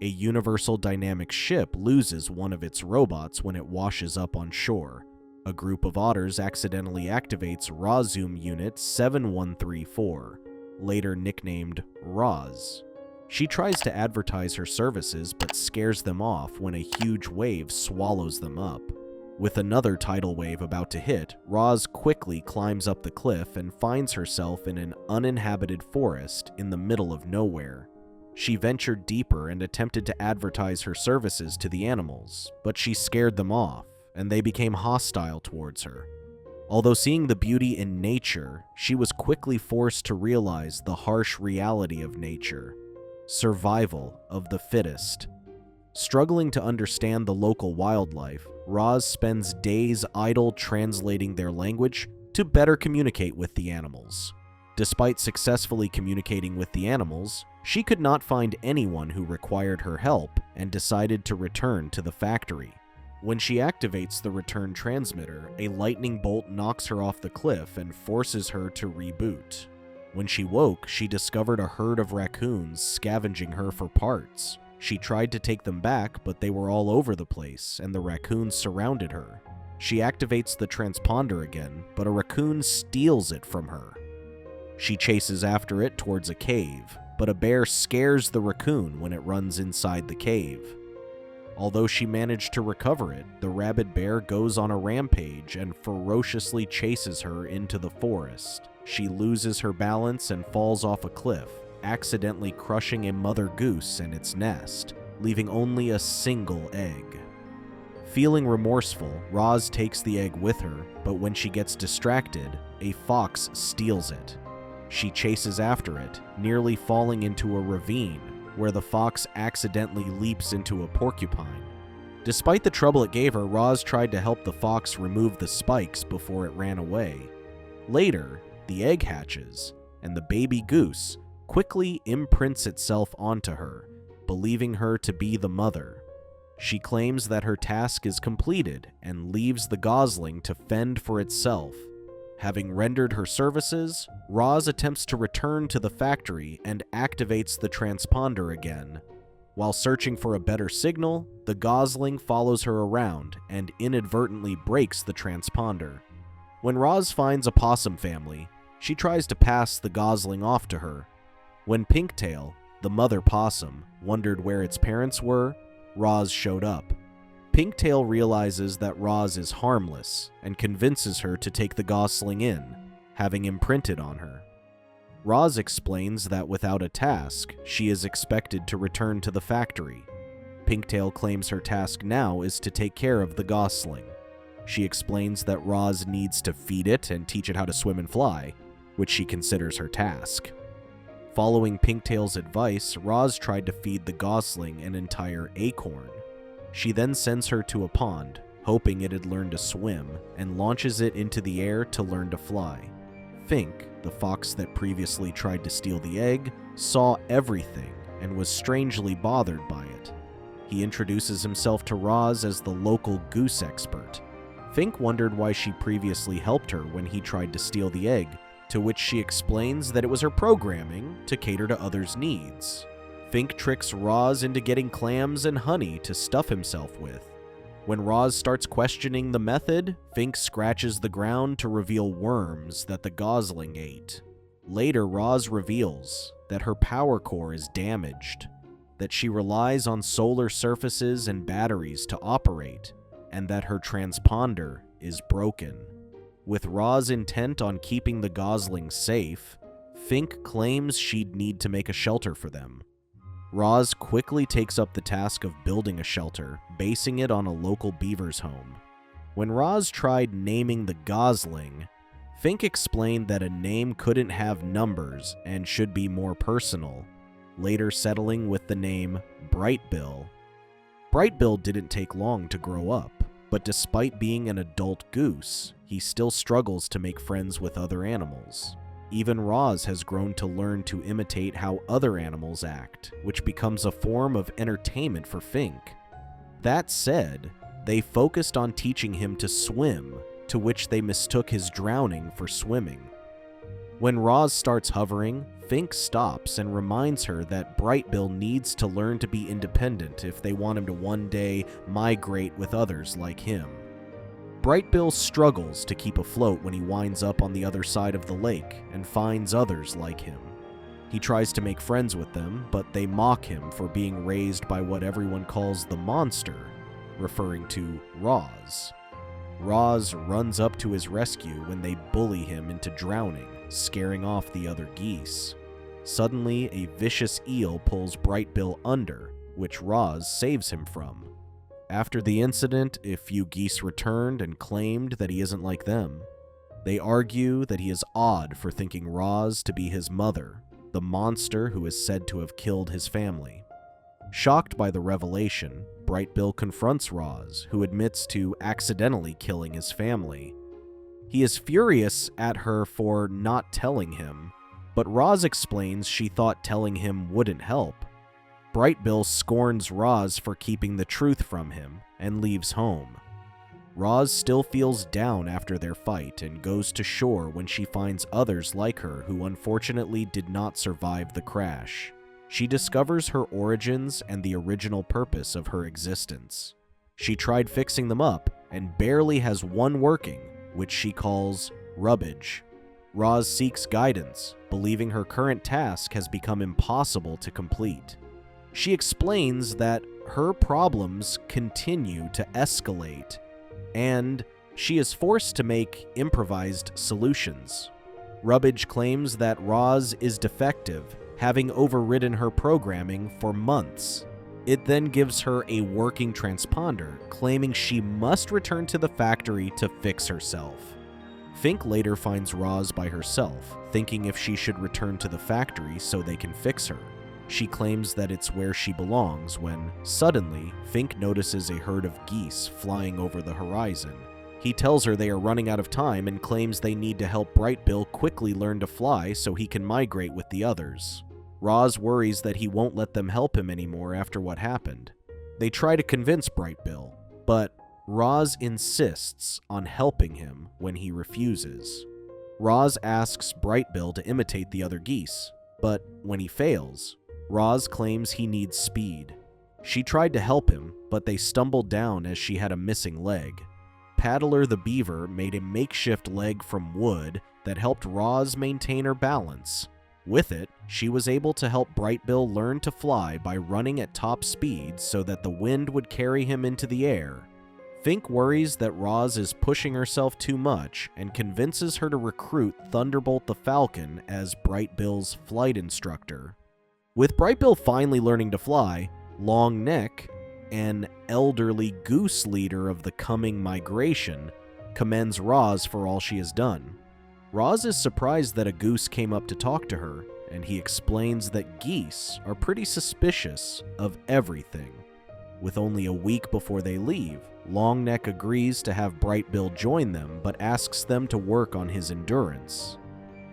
A Universal Dynamics ship loses one of its robots when it washes up on shore. A group of otters accidentally activates Razoom Unit 7134, later nicknamed Roz. She tries to advertise her services but scares them off when a huge wave swallows them up. With another tidal wave about to hit, Roz quickly climbs up the cliff and finds herself in an uninhabited forest in the middle of nowhere. She ventured deeper and attempted to advertise her services to the animals, but she scared them off, and they became hostile towards her. Although seeing the beauty in nature, she was quickly forced to realize the harsh reality of nature. Survival of the fittest. Struggling to understand the local wildlife, Roz spends days idle translating their language to better communicate with the animals. Despite successfully communicating with the animals, she could not find anyone who required her help and decided to return to the factory. When she activates the return transmitter, a lightning bolt knocks her off the cliff and forces her to reboot. When she woke, she discovered a herd of raccoons scavenging her for parts. She tried to take them back, but they were all over the place, and the raccoons surrounded her. She activates the transponder again, but a raccoon steals it from her. She chases after it towards a cave, but a bear scares the raccoon when it runs inside the cave. Although she managed to recover it, the rabid bear goes on a rampage and ferociously chases her into the forest. She loses her balance and falls off a cliff, accidentally crushing a mother goose and its nest, leaving only a single egg. Feeling remorseful, Roz takes the egg with her, but when she gets distracted, a fox steals it. She chases after it, nearly falling into a ravine, where the fox accidentally leaps into a porcupine. Despite the trouble it gave her, Roz tried to help the fox remove the spikes before it ran away. Later, the egg hatches, and the baby goose quickly imprints itself onto her, believing her to be the mother. She claims that her task is completed and leaves the gosling to fend for itself. Having rendered her services, Roz attempts to return to the factory and activates the transponder again. While searching for a better signal, the gosling follows her around and inadvertently breaks the transponder. When Roz finds a possum family, she tries to pass the gosling off to her. When Pinktail, the mother possum, wondered where its parents were, Roz showed up. Pinktail realizes that Roz is harmless and convinces her to take the gosling in, having imprinted on her. Roz explains that without a task, she is expected to return to the factory. Pinktail claims her task now is to take care of the gosling. She explains that Roz needs to feed it and teach it how to swim and fly, which she considers her task. Following Pinktail's advice, Roz tried to feed the gosling an entire acorn. She then sends her to a pond, hoping it had learned to swim, and launches it into the air to learn to fly. Fink, the fox that previously tried to steal the egg, saw everything and was strangely bothered by it. He introduces himself to Roz as the local goose expert. Fink wondered why she previously helped her when he tried to steal the egg, to which she explains that it was her programming to cater to others' needs. Fink tricks Roz into getting clams and honey to stuff himself with. When Roz starts questioning the method, Fink scratches the ground to reveal worms that the gosling ate. Later, Roz reveals that her power core is damaged, that she relies on solar surfaces and batteries to operate, and that her transponder is broken. With Roz intent on keeping the goslings safe, Fink claims she'd need to make a shelter for them. Roz quickly takes up the task of building a shelter, basing it on a local beaver's home. When Roz tried naming the gosling, Fink explained that a name couldn't have numbers and should be more personal, later settling with the name Brightbill. Brightbill didn't take long to grow up, but despite being an adult goose, he still struggles to make friends with other animals. Even Roz has grown to learn to imitate how other animals act, which becomes a form of entertainment for Fink. That said, they focused on teaching him to swim, to which they mistook his drowning for swimming. When Roz starts hovering, Fink stops and reminds her that Bright Bill needs to learn to be independent if they want him to one day migrate with others like him. Bright Bill struggles to keep afloat when he winds up on the other side of the lake and finds others like him. He tries to make friends with them, but they mock him for being raised by what everyone calls the monster, referring to Roz. Roz runs up to his rescue when they bully him into drowning, scaring off the other geese. Suddenly, a vicious eel pulls Bright Bill under, which Roz saves him from. After the incident, a few geese returned and claimed that he isn't like them. They argue that he is odd for thinking Roz to be his mother, the monster who is said to have killed his family. Shocked by the revelation, Bright Bill confronts Roz, who admits to accidentally killing his family. He is furious at her for not telling him, but Roz explains she thought telling him wouldn't help. Bright Bill scorns Roz for keeping the truth from him and leaves home. Roz still feels down after their fight and goes to shore when she finds others like her who unfortunately did not survive the crash. She discovers her origins and the original purpose of her existence. She tried fixing them up and barely has one working, which she calls rubbage. Roz seeks guidance, believing her current task has become impossible to complete. She explains that her problems continue to escalate, and she is forced to make improvised solutions. Rubbage claims that Roz is defective, having overridden her programming for months. It then gives her a working transponder, claiming she must return to the factory to fix herself. Fink later finds Roz by herself, thinking if she should return to the factory so they can fix her. She claims that it's where she belongs when, suddenly, Fink notices a herd of geese flying over the horizon. He tells her they are running out of time and claims they need to help Bright Bill quickly learn to fly so he can migrate with the others. Roz worries that he won't let them help him anymore after what happened. They try to convince Bright Bill, but Roz insists on helping him when he refuses. Roz asks Bright Bill to imitate the other geese, but when he fails, Roz claims he needs speed. She tried to help him, but they stumbled down as she had a missing leg. Paddler the beaver made a makeshift leg from wood that helped Roz maintain her balance. With it, she was able to help Bright Bill learn to fly by running at top speed so that the wind would carry him into the air. Fink worries that Roz is pushing herself too much and convinces her to recruit Thunderbolt the Falcon as Bright Bill's flight instructor. With Bright Bill finally learning to fly, Long Neck, an elderly goose leader of the coming migration, commends Roz for all she has done. Roz is surprised that a goose came up to talk to her, and he explains that geese are pretty suspicious of everything. With only a week before they leave, Longneck agrees to have Bright Bill join them, but asks them to work on his endurance.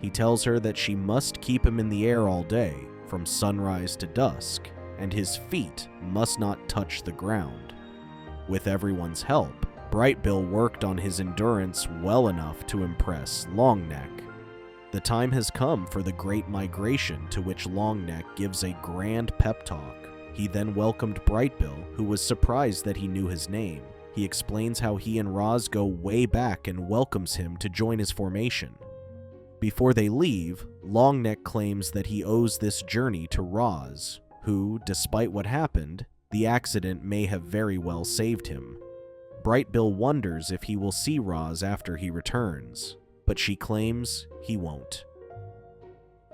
He tells her that she must keep him in the air all day, from sunrise to dusk, and his feet must not touch the ground. With everyone's help, Bright Bill worked on his endurance well enough to impress Longneck. The time has come for the Great Migration, to which Longneck gives a grand pep talk. He then welcomed Bright Bill, who was surprised that he knew his name. He explains how he and Roz go way back and welcomes him to join his formation. Before they leave, Longneck claims that he owes this journey to Roz, who, despite what happened, the accident may have very well saved him. Bright Bill wonders if he will see Roz after he returns, but she claims he won't.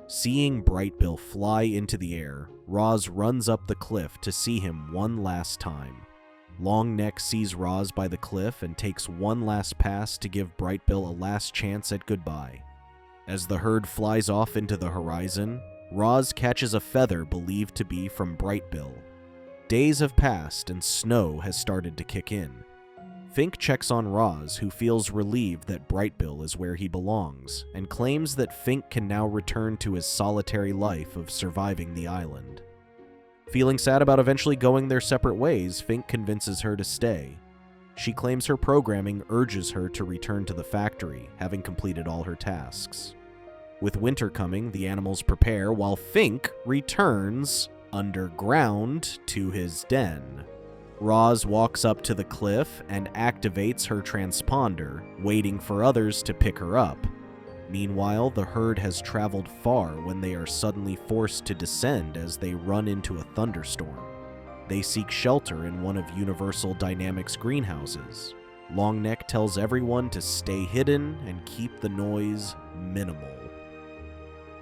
Seeing Bright Bill fly into the air, Roz runs up the cliff to see him one last time. Longneck sees Roz by the cliff and takes one last pass to give Bright Bill a last chance at goodbye. As the herd flies off into the horizon, Roz catches a feather believed to be from Bright Bill. Days have passed and snow has started to kick in. Fink checks on Roz, who feels relieved that Bright Bill is where he belongs, and claims that Fink can now return to his solitary life of surviving the island. Feeling sad about eventually going their separate ways, Fink convinces her to stay. She claims her programming urges her to return to the factory, having completed all her tasks. With winter coming, the animals prepare while Fink returns underground to his den. Roz walks up to the cliff and activates her transponder, waiting for others to pick her up. Meanwhile, the herd has traveled far when they are suddenly forced to descend as they run into a thunderstorm. They seek shelter in one of Universal Dynamics' greenhouses. Longneck tells everyone to stay hidden and keep the noise minimal.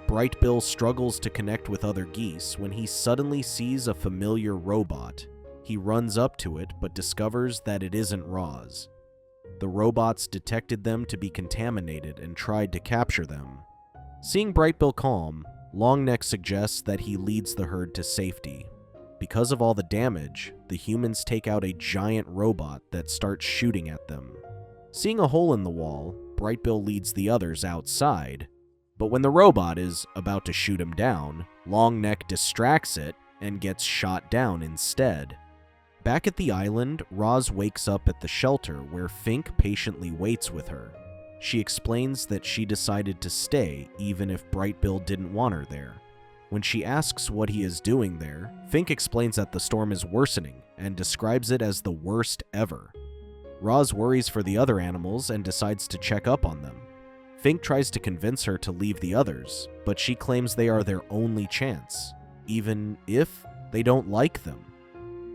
Brightbill struggles to connect with other geese when he suddenly sees a familiar robot. He runs up to it but discovers that it isn't Roz. The robots detected them to be contaminated and tried to capture them. Seeing Brightbill calm, Longneck suggests that he leads the herd to safety. Because of all the damage, the humans take out a giant robot that starts shooting at them. Seeing a hole in the wall, Brightbill leads the others outside, but when the robot is about to shoot him down, Longneck distracts it and gets shot down instead. Back at the island, Roz wakes up at the shelter where Fink patiently waits with her. She explains that she decided to stay even if Brightbill didn't want her there. When she asks what he is doing there, Fink explains that the storm is worsening and describes it as the worst ever. Roz worries for the other animals and decides to check up on them. Fink tries to convince her to leave the others, but she claims they are their only chance, even if they don't like them.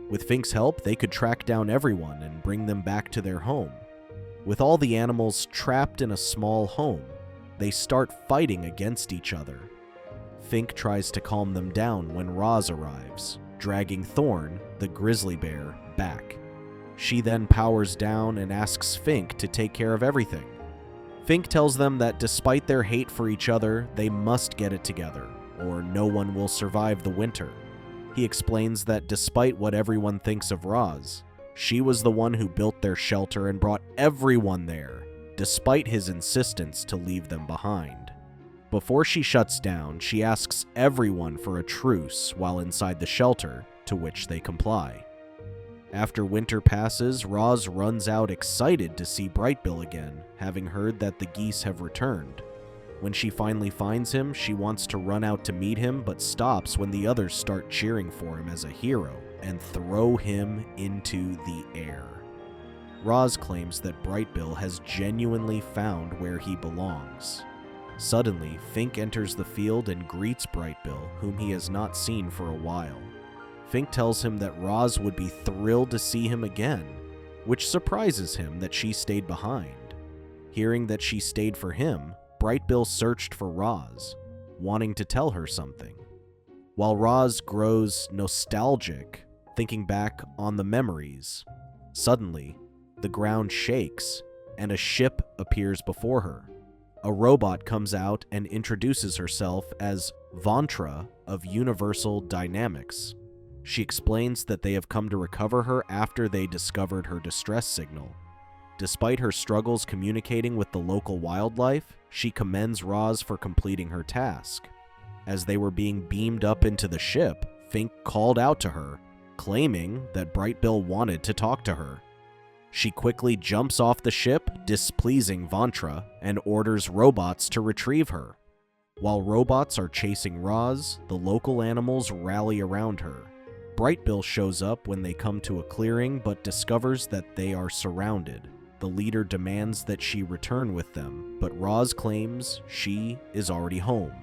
With Fink's help, they could track down everyone and bring them back to their home. With all the animals trapped in a small home, they start fighting against each other. Fink tries to calm them down when Roz arrives, dragging Thorn, the grizzly bear, back. She then powers down and asks Fink to take care of everything. Fink tells them that despite their hate for each other, they must get it together, or no one will survive the winter. He explains that despite what everyone thinks of Roz, she was the one who built their shelter and brought everyone there, despite his insistence to leave them behind. Before she shuts down, she asks everyone for a truce while inside the shelter, to which they comply. After winter passes, Roz runs out excited to see Brightbill again, having heard that the geese have returned. When she finally finds him, she wants to run out to meet him, but stops when the others start cheering for him as a hero and throw him into the air. Roz claims that Brightbill has genuinely found where he belongs. Suddenly, Fink enters the field and greets Brightbill, whom he has not seen for a while. Fink tells him that Roz would be thrilled to see him again, which surprises him that she stayed behind. Hearing that she stayed for him, Brightbill searched for Roz, wanting to tell her something. While Roz grows nostalgic, thinking back on the memories, suddenly, the ground shakes and a ship appears before her. A robot comes out and introduces herself as Vantra of Universal Dynamics. She explains that they have come to recover her after they discovered her distress signal. Despite her struggles communicating with the local wildlife, she commends Roz for completing her task. As they were being beamed up into the ship, Fink called out to her, claiming that Brightbill wanted to talk to her. She quickly jumps off the ship, displeasing Vantra, and orders robots to retrieve her. While robots are chasing Roz, the local animals rally around her. Brightbill shows up when they come to a clearing but discovers that they are surrounded. The leader demands that she return with them, but Roz claims she is already home.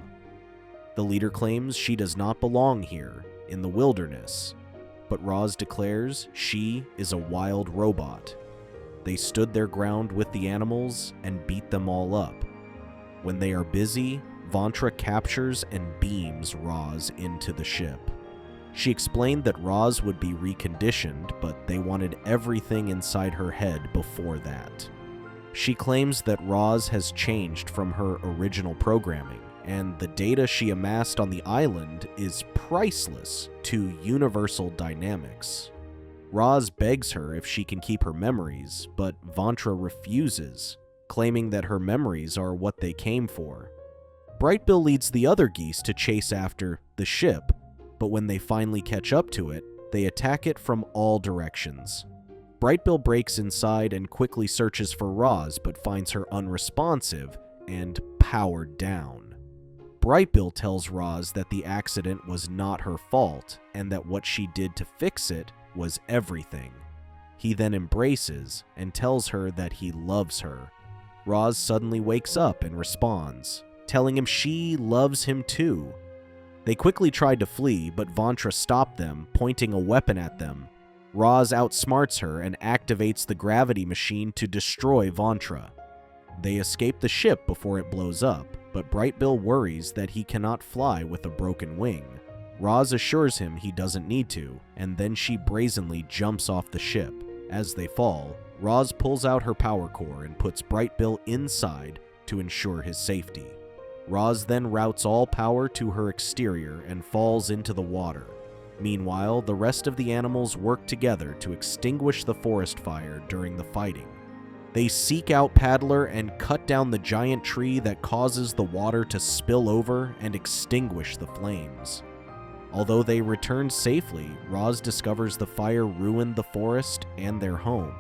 The leader claims she does not belong here, in the wilderness, but Roz declares she is a wild robot. They stood their ground with the animals and beat them all up. When they are busy, Vantra captures and beams Roz into the ship. She explained that Roz would be reconditioned, but they wanted everything inside her head before that. She claims that Roz has changed from her original programming, and the data she amassed on the island is priceless to Universal Dynamics. Roz begs her if she can keep her memories, but Vantra refuses, claiming that her memories are what they came for. Brightbill leads the other geese to chase after the ship, but when they finally catch up to it, they attack it from all directions. Brightbill breaks inside and quickly searches for Roz, but finds her unresponsive and powered down. Brightbill tells Roz that the accident was not her fault and that what she did to fix it was everything. He then embraces and tells her that he loves her. Roz suddenly wakes up and responds, telling him she loves him too. They quickly tried to flee, but Vantra stopped them, pointing a weapon at them. Roz outsmarts her and activates the gravity machine to destroy Vantra. They escape the ship before it blows up, but Brightbill worries that he cannot fly with a broken wing. Roz assures him he doesn't need to, and then she brazenly jumps off the ship. As they fall, Roz pulls out her power core and puts Brightbill inside to ensure his safety. Roz then routes all power to her exterior and falls into the water. Meanwhile, the rest of the animals work together to extinguish the forest fire during the fighting. They seek out Paddler and cut down the giant tree that causes the water to spill over and extinguish the flames. Although they return safely, Roz discovers the fire ruined the forest and their home.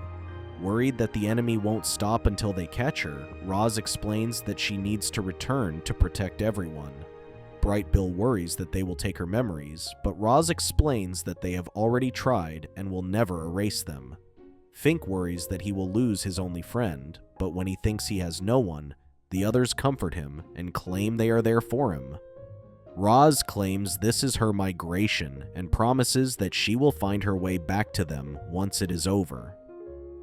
Worried that the enemy won't stop until they catch her, Roz explains that she needs to return to protect everyone. Brightbill worries that they will take her memories, but Roz explains that they have already tried and will never erase them. Fink worries that he will lose his only friend, but when he thinks he has no one, the others comfort him and claim they are there for him. Roz claims this is her migration and promises that she will find her way back to them once it is over.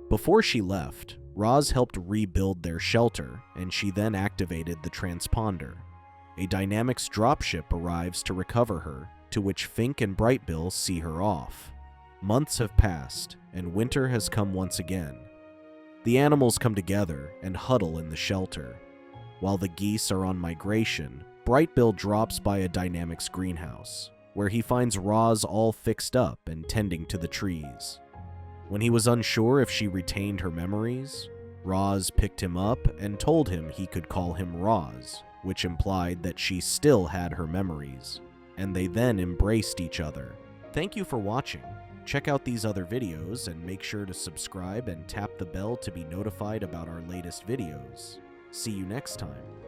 Before she left, Roz helped rebuild their shelter, and she then activated the transponder. A Dynamics dropship arrives to recover her, to which Fink and Brightbill see her off. Months have passed, and winter has come once again. The animals come together and huddle in the shelter. While the geese are on migration, Brightbill drops by a Dynamics greenhouse, where he finds Roz all fixed up and tending to the trees. When he was unsure if she retained her memories, Roz picked him up and told him he could call him Roz, which implied that she still had her memories, and they then embraced each other. Thank you for watching. Check out these other videos and make sure to subscribe and tap the bell to be notified about our latest videos. See you next time.